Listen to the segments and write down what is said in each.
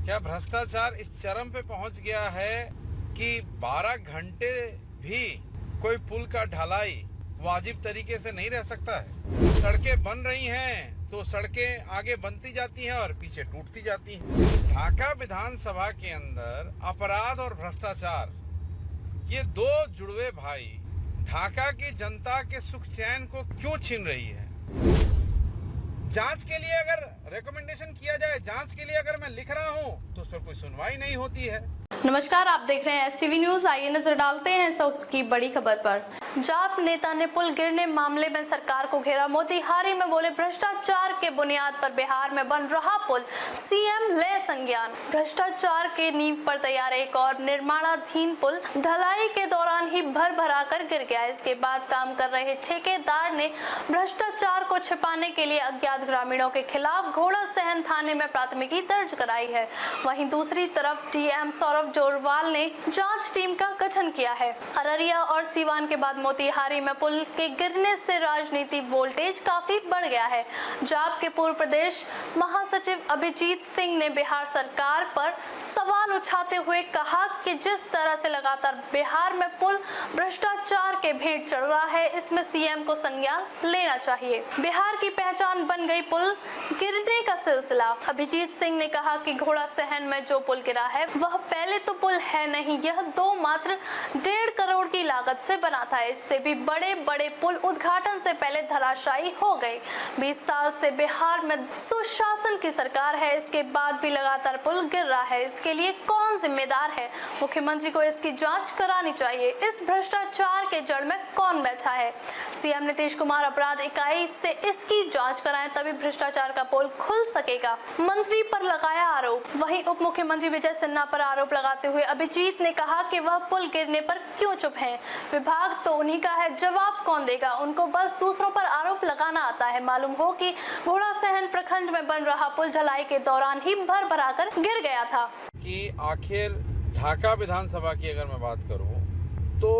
क्या भ्रष्टाचार इस चरम पे पहुंच गया है कि 12 घंटे भी कोई पुल का ढलाई वाजिब तरीके से नहीं रह सकता है। सड़कें बन रही हैं तो सड़कें आगे बनती जाती हैं और पीछे टूटती जाती हैं। ढाका विधानसभा के अंदर अपराध और भ्रष्टाचार, ये दो जुड़वे भाई ढाका की जनता के सुख चैन को क्यों छीन रही है। जांच के लिए अगर रिकमेंडेशन किया जाए, जांच के लिए अगर मैं लिख रहा हूं तो उस पर कोई सुनवाई नहीं होती है। नमस्कार, आप देख रहे हैं एसटीवी न्यूज। आइए नजर डालते हैं इस वक्त की बड़ी खबर पर। जाप नेता ने पुल गिरने मामले में सरकार को घेरा। मोतिहारी में बोले भ्रष्टाचार के बुनियाद पर बिहार में बन रहा पुल, सीएम ले संज्ञान। भ्रष्टाचार के नींव पर तैयार एक और निर्माणाधीन पुल ढलाई के दौरान ही भरा कर गिर गया। इसके बाद काम कर रहे ठेकेदार ने भ्रष्टाचार को छिपाने के लिए अज्ञात ग्रामीणों के खिलाफ घोड़ा सहन थाने में प्राथमिकी दर्ज कराई है। वहीं दूसरी तरफ डीएम सौरभ जोरवाल ने जांच टीम का गठन किया है। अररिया और सीवान के बाद मोतिहारी में पुल के गिरने से राजनीति वोल्टेज काफी बढ़ गया है। जाप के पूर्व प्रदेश महासचिव अभिजीत सिंह ने बिहार सरकार पर सवाल उठाते हुए कहा कि जिस तरह से लगातार बिहार में पुल भ्रष्टाचार के भेंट चढ़ रहा है, इसमें सीएम को संज्ञान लेना चाहिए। बिहार की पहचान बन गई पुल गिरने का सिलसिला। अभिजीत सिंह ने कहा कि घोड़ा सहन में जो पुल गिरा है वह पहले तो पुल है नहीं, यह दो मात्र 1.5 करोड़ की लागत से बना था। इससे भी बड़े बड़े पुल उद्घाटन से पहले धराशायी हो गए। 20 साल से बिहार में सुशासन की सरकार है, इसके बाद भी लगातार पुल गिर रहा है। इसके लिए कौन जिम्मेदार है? मुख्यमंत्री को इसकी जांच करानी चाहिए। इस भ्रष्टाचार के जड़ में कौन बैठा है? सीएम नीतीश कुमार अपराध इकाई से इसकी जांच कराएं, तभी भ्रष्टाचार का पोल खुल सकेगा। मंत्री पर लगाया आरोप। वहीं उप मुख्यमंत्री विजय सिन्हा पर आरोप लगाते हुए अभिजीत ने कहा कि वह पुल गिरने पर क्यों चुप हैं? विभाग तो उन्हीं का है, जवाब कौन देगा? उनको बस दूसरों पर आरोप लगाना आता है। मालूम हो कि घोड़ा सहन प्रखंड में बन रहा पुल ढलाई के दौरान ही भरा कर गिर गया था। कि आखिर ढाका विधानसभा की अगर मैं बात करूं तो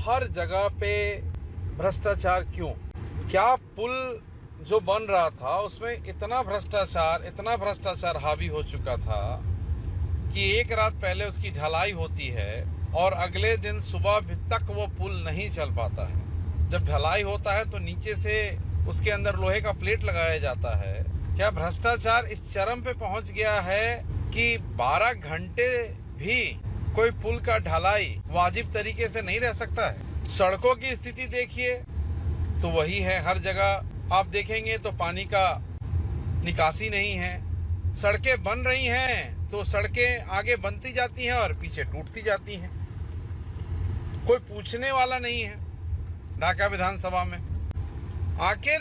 हर जगह पे भ्रष्टाचार क्यों? क्या पुल जो बन रहा था उसमें इतना भ्रष्टाचार हावी हो चुका था कि एक रात पहले उसकी ढलाई होती है और अगले दिन सुबह तक वो पुल नहीं चल पाता है। जब ढलाई होता है तो नीचे से उसके अंदर लोहे का प्लेट लगाया जाता है। क्या भ्रष्टाचार इस चरम पे पहुंच गया है कि 12 घंटे भी कोई पुल का ढलाई वाजिब तरीके से नहीं रह सकता है? सड़कों की स्थिति देखिए तो वही है, हर जगह आप देखेंगे तो पानी का निकासी नहीं है। सड़कें बन रही हैं तो सड़कें आगे बनती जाती हैं और पीछे टूटती जाती हैं। कोई पूछने वाला नहीं है ढाका विधानसभा में। आखिर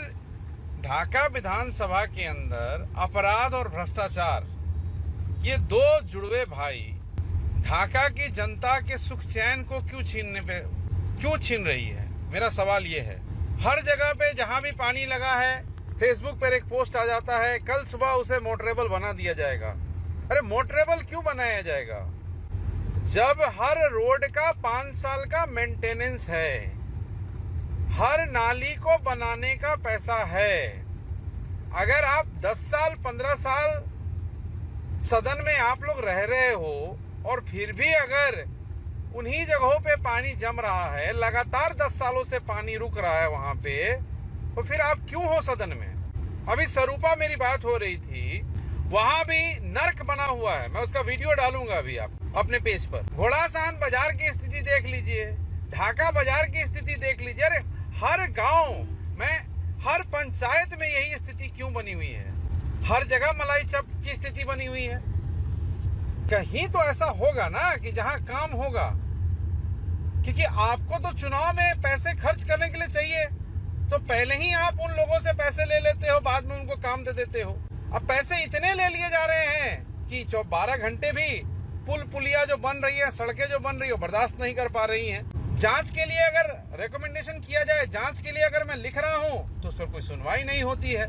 ढाका विधानसभा के अंदर अपराध और भ्रष्टाचार, ये दो जुड़वे भाई ढाका की जनता के सुख चैन को क्यों छीन रही है? मेरा सवाल ये है। हर जगह पे जहां भी पानी लगा है, फेसबुक पर एक पोस्ट आ जाता है, कल सुबह उसे मोटरेबल बना दिया जाएगा। अरे मोटरेबल क्यों बनाया जाएगा जब हर रोड का 5 साल का मेंटेनेंस है, हर नाली को बनाने का पैसा है। अगर आप 10 साल 15 साल सदन में आप लोग रह रहे हो और फिर भी अगर उन्हीं जगहों पे पानी जम रहा है, लगातार 10 सालों से पानी रुक रहा है वहां पे, तो फिर आप क्यों हो सदन में? अभी सरूपा मेरी बात हो रही थी, वहां भी नर्क बना हुआ है। मैं उसका वीडियो डालूंगा अभी आप अपने पेज पर। घोड़ासहन बाजार की स्थिति देख लीजिए, ढाका बाजार की स्थिति देख लीजिए। अरे हर गांव में, हर पंचायत में यही स्थिति क्यों बनी हुई है? हर जगह मलाई चप की स्थिति बनी हुई है। कहीं तो ऐसा होगा ना कि जहां काम होगा, क्योंकि आपको तो चुनाव में पैसे खर्च करने के लिए चाहिए, तो पहले ही आप उन लोगों से पैसे ले लेते हो, बाद में उनको काम दे देते हो। अब पैसे इतने ले लिए जा रहे हैं कि 12 घंटे भी पुलिया जो बन रही है, सड़कें जो बन रही है, बर्दाश्त नहीं कर पा रही हैं। जांच के लिए अगर रिकमेंडेशन किया जाए, जांच के लिए अगर मैं लिख रहा हूं तो उस पर कोई सुनवाई नहीं होती है।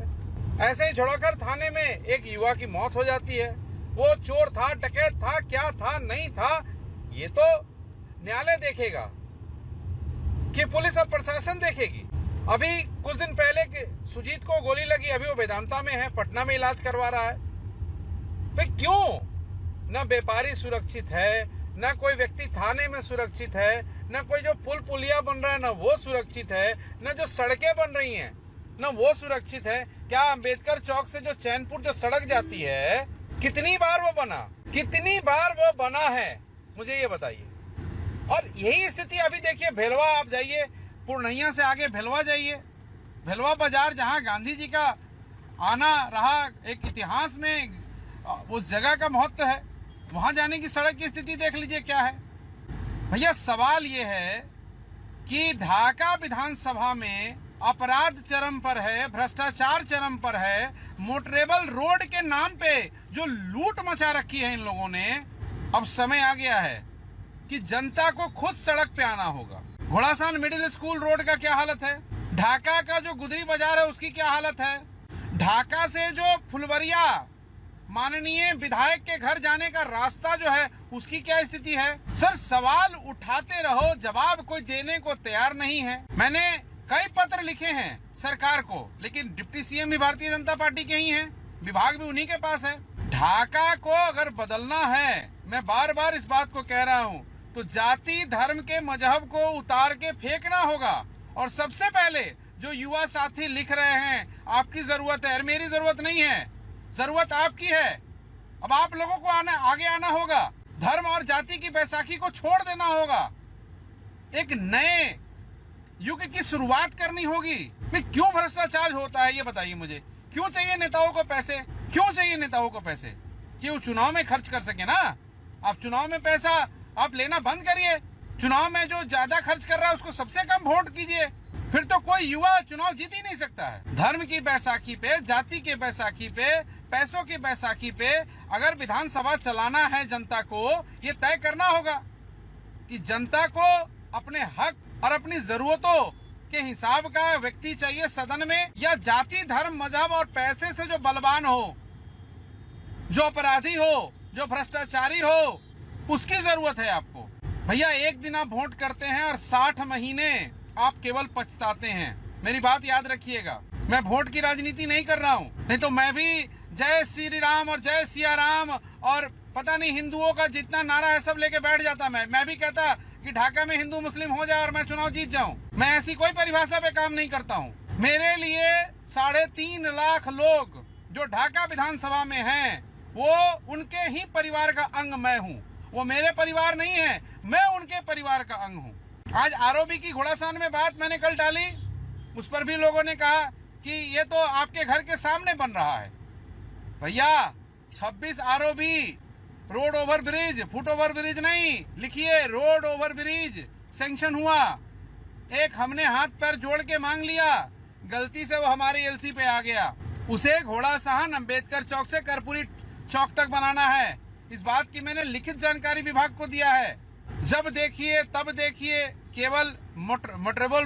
ऐसे ही झोड़ाखर थाने में एक युवा की मौत हो जाती है। वो चोर था, डकैत था, क्या था, नहीं था, ये तो न्यायालय देखेगा कि पुलिस और प्रशासन देखेगी। अभी कुछ दिन पहले सुजीत को गोली लगी, अभी वो वेदांता में है, पटना में इलाज करवा रहा है। भाई क्यों? न व्यापारी सुरक्षित है, न कोई व्यक्ति थाने में सुरक्षित है, न कोई जो पुल पुलिया बन रहा है न वो सुरक्षित है, न जो सड़कें बन रही हैं न वो सुरक्षित है। क्या अंबेडकर चौक से जो चैनपुर जो सड़क जाती है, कितनी बार वो बना है, मुझे ये बताइए। और यही स्थिति अभी देखिए, भेलवा आप जाइए, पूर्णिया से आगे भेलवा जाइए, भेलवा बाजार जहां गांधी जी का आना रहा, एक इतिहास में उस जगह का महत्व है, वहां जाने की सड़क की स्थिति देख लीजिए क्या है। भैया सवाल ये है कि ढाका विधानसभा में अपराध चरम पर है, भ्रष्टाचार चरम पर है, मोटरेबल रोड के नाम पे जो लूट मचा रखी है इन लोगों ने। अब समय आ गया है कि जनता को खुद सड़क पे आना होगा। घोड़ासान मिडिल स्कूल रोड का क्या हालत है, ढाका का जो गुदरी बाजार है उसकी क्या हालत है, ढाका से जो फुलवरिया माननीय विधायक के घर जाने का रास्ता जो है उसकी क्या स्थिति है। सर सवाल उठाते रहो, जवाब कोई देने को तैयार नहीं है। मैंने कई पत्र लिखे हैं सरकार को, लेकिन डिप्टी सीएम भी भारतीय जनता पार्टी के ही हैं, विभाग भी उन्हीं के पास है। ढाका को अगर बदलना है, मैं बार बार इस बात को कह रहा हूं, तो जाति धर्म के मजहब को उतार के फेंकना होगा। और सबसे पहले जो युवा साथी लिख रहे हैं आपकी जरूरत है, मेरी जरूरत नहीं है, जरूरत आपकी है। अब आप लोगों को आगे आना होगा, धर्म और जाति की बैसाखी को छोड़ देना होगा, एक नए युग की शुरुआत करनी होगी। क्यों भ्रष्टाचार होता है ये बताइए मुझे। क्यों चाहिए नेताओं को पैसे, क्यों चाहिए नेताओं को पैसे? कि वो चुनाव में खर्च कर सके ना। आप चुनाव में पैसा आप लेना बंद करिए, चुनाव में जो ज्यादा खर्च कर रहा है उसको सबसे कम वोट कीजिए, फिर तो कोई युवा चुनाव जीत ही नहीं सकता है। धर्म की बैसाखी पे, जाति के बैसाखी पे, पैसों की बैसाखी पे अगर विधानसभा चलाना है जनता को, ये तय करना होगा कि जनता को अपने हक और अपनी जरूरतों के हिसाब का व्यक्ति चाहिए सदन में, या जाति धर्म मजहब और पैसे से जो बलवान हो, जो अपराधी हो, जो भ्रष्टाचारी हो, उसकी जरूरत है आपको। भैया एक दिन आप वोट करते हैं और 60 महीने आप केवल पछताते हैं। मेरी बात याद रखिएगा, मैं वोट की राजनीति नहीं कर रहा हूं, नहीं तो मैं भी जय श्री राम और जय सिया राम और पता नहीं हिंदुओं का जितना नारा है सब लेके बैठ जाता। मैं भी कहता कि ढाका में हिंदू मुस्लिम हो जाए और मैं चुनाव जीत जाऊं। मैं ऐसी कोई परिभाषा पे काम नहीं करता हूं। मेरे लिए 3.5 लाख लोग जो ढाका विधानसभा में हैं, वो उनके ही परिवार का अंग मैं हूं। वो मेरे परिवार नहीं है, मैं उनके परिवार का अंग हूं। आज आरओबी की घोड़ासान में बात मैंने कल डाली, उस पर भी लोगों ने कहा कि ये तो आपके घर के सामने बन रहा है। भैया 26 ROB, road over bridge, foot over bridge नहीं, लिखिए रोड ओवर ब्रिज सैंक्शन हुआ। एक हमने हाथ पैर जोड़ के मांग लिया, गलती से वो हमारे एलसी पे आ गया। उसे घोड़ासान अंबेडकर चौक से कर्पूरी चौक तक बनाना है। इस बात की मैंने लिखित जानकारी विभाग को दिया है। जब देखिए तब देखिए केवल मोटरेबल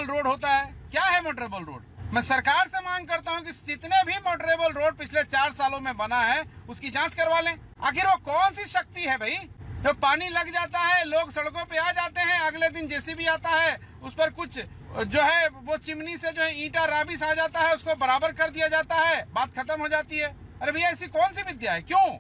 रोड होता है। क्या है मोटरेबल रोड? मैं सरकार से मांग करता हूं कि जितने भी मोटरेबल रोड पिछले 4 सालों में बना है उसकी जांच करवा लें। आखिर वो कौन सी शक्ति है भाई? जब पानी लग जाता है, लोग सड़कों पे आ जाते हैं, अगले दिन जेसीबी आता है, उस पर कुछ जो है वो चिमनी से जो है ईंटा राबिस आ जाता है, उसको बराबर कर दिया जाता है, बात खत्म हो जाती है। अरे भैया ऐसी कौन सी विद्या है? क्यों?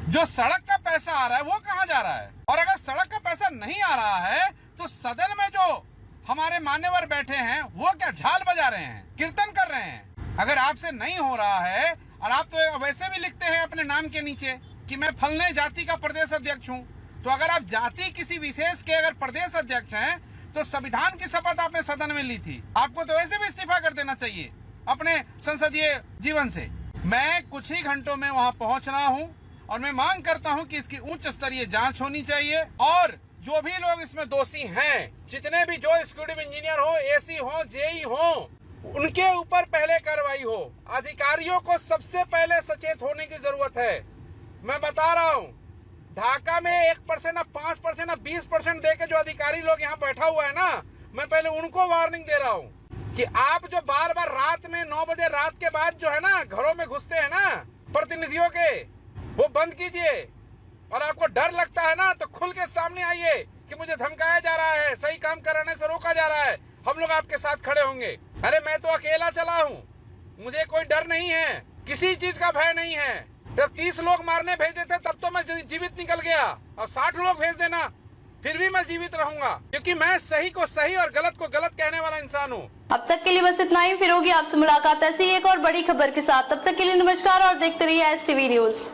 जो सड़क का पैसा आ रहा है वो कहाँ जा रहा है? और अगर सड़क का पैसा नहीं आ रहा है तो सदन में जो हमारे मान्यवर बैठे हैं वो क्या झाल बजा रहे हैं, कीर्तन कर रहे हैं? अगर आपसे नहीं हो रहा है, और आप तो वैसे भी लिखते हैं अपने नाम के नीचे कि मैं फलने जाति का प्रदेश अध्यक्ष हूँ, तो अगर आप जाति किसी विशेष के अगर प्रदेश अध्यक्ष हैं तो संविधान की शपथ आपने सदन में ली थी, आपको तो वैसे भी इस्तीफा कर देना चाहिए अपने संसदीय जीवन से। मैं कुछ ही घंटों में वहां पहुंच रहा हूं और मैं मांग करता हूं कि इसकी उच्च स्तरीय जांच होनी चाहिए, और जो भी लोग इसमें दोषी हैं, जितने भी जो एग्जीक्यूटिव इंजीनियर हो, एसी हो, जेई हो, उनके ऊपर पहले कार्रवाई हो। अधिकारियों को सबसे पहले सचेत होने की जरूरत है। मैं बता रहा हूं, ढाका में 1% ना 5% ना 20% दे के जो अधिकारी लोग यहाँ बैठा हुआ है ना, मैं पहले उनको वार्निंग दे रहा हूँ कि आप जो बार बार रात में 9 बजे रात के बाद जो है ना घरों में घुसते हैं ना प्रतिनिधियों के, वो बंद कीजिए। और आपको डर लगता है ना तो खुल के सामने आइए कि मुझे धमकाया जा रहा है, सही काम कराने से रोका जा रहा है, हम लोग आपके साथ खड़े होंगे। अरे मैं तो अकेला चला हूँ, मुझे कोई डर नहीं है, किसी चीज का भय नहीं है। जब 30 लोग मारने भेजे थे तब तो मैं दिया और 60 लोग भेज देना, फिर भी मैं जीवित रहूंगा, क्योंकि मैं सही को सही और गलत को गलत कहने वाला इंसान हूँ। अब तक के लिए बस इतना ही, फिर होगी आपसे मुलाकात ऐसी एक और बड़ी खबर के साथ। तब तक के लिए नमस्कार और देखते रहिए STV न्यूज।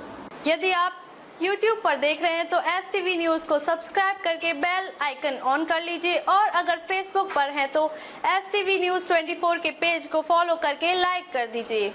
यदि आप YouTube पर देख रहे हैं तो STV न्यूज को सब्सक्राइब करके बेल आइकन ऑन कर लीजिए, और अगर Facebook पर हैं तो STV न्यूज 24 के पेज को फॉलो करके लाइक कर दीजिए।